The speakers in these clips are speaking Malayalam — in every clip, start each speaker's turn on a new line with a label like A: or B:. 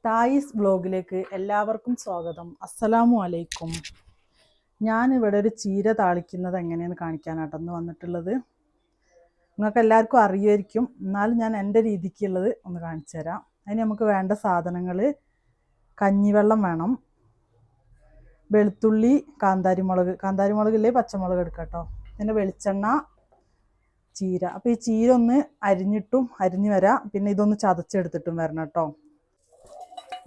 A: ടായിസ് ബ്ലോഗിലേക്ക് എല്ലാവർക്കും സ്വാഗതം. അസ്സലാമു അലൈക്കും. ഞാനിവിടെ ഒരു ചീര താളിക്കുന്നത് എങ്ങനെയെന്ന് കാണിക്കാനായിട്ടൊന്ന് വന്നിട്ടുള്ളത്. നിങ്ങൾക്ക് എല്ലാവർക്കും അറിയുമായിരിക്കും, എന്നാലും ഞാൻ എൻ്റെ രീതിക്കുള്ളത് ഒന്ന് കാണിച്ചു തരാം. അതിന് നമുക്ക് വേണ്ട സാധനങ്ങൾ: കഞ്ഞിവെള്ളം വേണം, വെളുത്തുള്ളി, കാന്താരിമുളകില്ലേ പച്ചമുളക് എടുക്കാം കേട്ടോ, പിന്നെ വെളിച്ചെണ്ണ, ചീര. അപ്പോൾ ഈ ചീര ഒന്ന് അരിഞ്ഞു വരാം, പിന്നെ ഇതൊന്ന് ചതച്ചെടുത്തിട്ടും വരണം കേട്ടോ.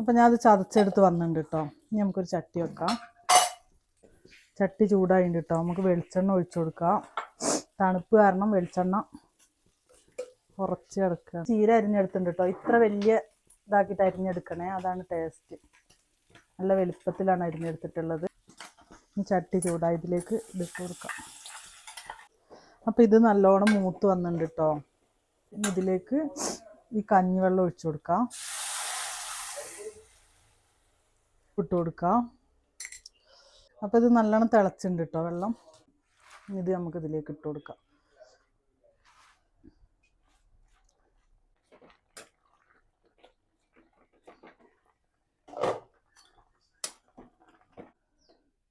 A: അപ്പോൾ ഞാനത് ചതച്ചെടുത്ത് വന്നിട്ടുണ്ട് കേട്ടോ. ഇനി നമുക്കൊരു ചട്ടി വെക്കാം. ചട്ടി ചൂടായിട്ടുണ്ട് കേട്ടോ. നമുക്ക് വെളിച്ചെണ്ണ ഒഴിച്ചു കൊടുക്കാം. തണുപ്പ് കാരണം വെളിച്ചെണ്ണ കുറച്ച് കിടക്കുക. ചീര അരിഞ്ഞെടുത്തിട്ടുണ്ട് കേട്ടോ. ഇത്ര വലിയ ഇതാക്കിയിട്ട് അരിഞ്ഞെടുക്കണേ, അതാണ് ടേസ്റ്റ്. നല്ല വലുപ്പത്തിലാണ് അരിഞ്ഞെടുത്തിട്ടുള്ളത്. ഇനി ചട്ടി ചൂടായി ഇതിലേക്ക് ഇട്ട് കൊടുക്കാം. അപ്പോൾ ഇത് നല്ലോണം മൂത്ത് വന്നിട്ടുണ്ട് കേട്ടോ. ഇനി ഇതിലേക്ക് ഈ കഞ്ഞിവെള്ളം ഒഴിച്ചു കൊടുക്കാം, ഇട്ട് കൊടുക്കാം. അപ്പോൾ ഇത് നല്ലോണം തിളച്ചിട്ടുണ്ട് കേട്ടോ വെള്ളം. ഇത് നമുക്ക് ഇതിലേക്ക് ഇട്ട് കൊടുക്കാം.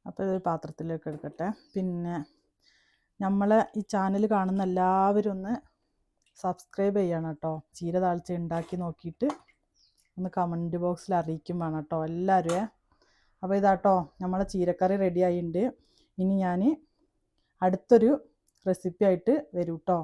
A: അപ്പോൾ ഇത് പാത്രത്തിലേക്ക് എടുക്കട്ടെ. പിന്നെ നമ്മളെ ഈ ചാനൽ കാണുന്ന എല്ലാവരും ഒന്ന് സബ്സ്ക്രൈബ് ചെയ്യണം കേട്ടോ. ചീര താളിച്ച് ഉണ്ടാക്കി നോക്കിയിട്ട് ഒന്ന് കമൻറ്റ് ബോക്സിൽ അറിയിക്കും വേണം കേട്ടോ എല്ലാവരും. അപ്പോൾ ഇതാട്ടോ നമ്മളെ ചീരക്കറി റെഡി ആയിട്ടുണ്ട്. ഇനി ഞാൻ അടുത്തൊരു റെസിപ്പി ആയിട്ട് വരും കേട്ടോ.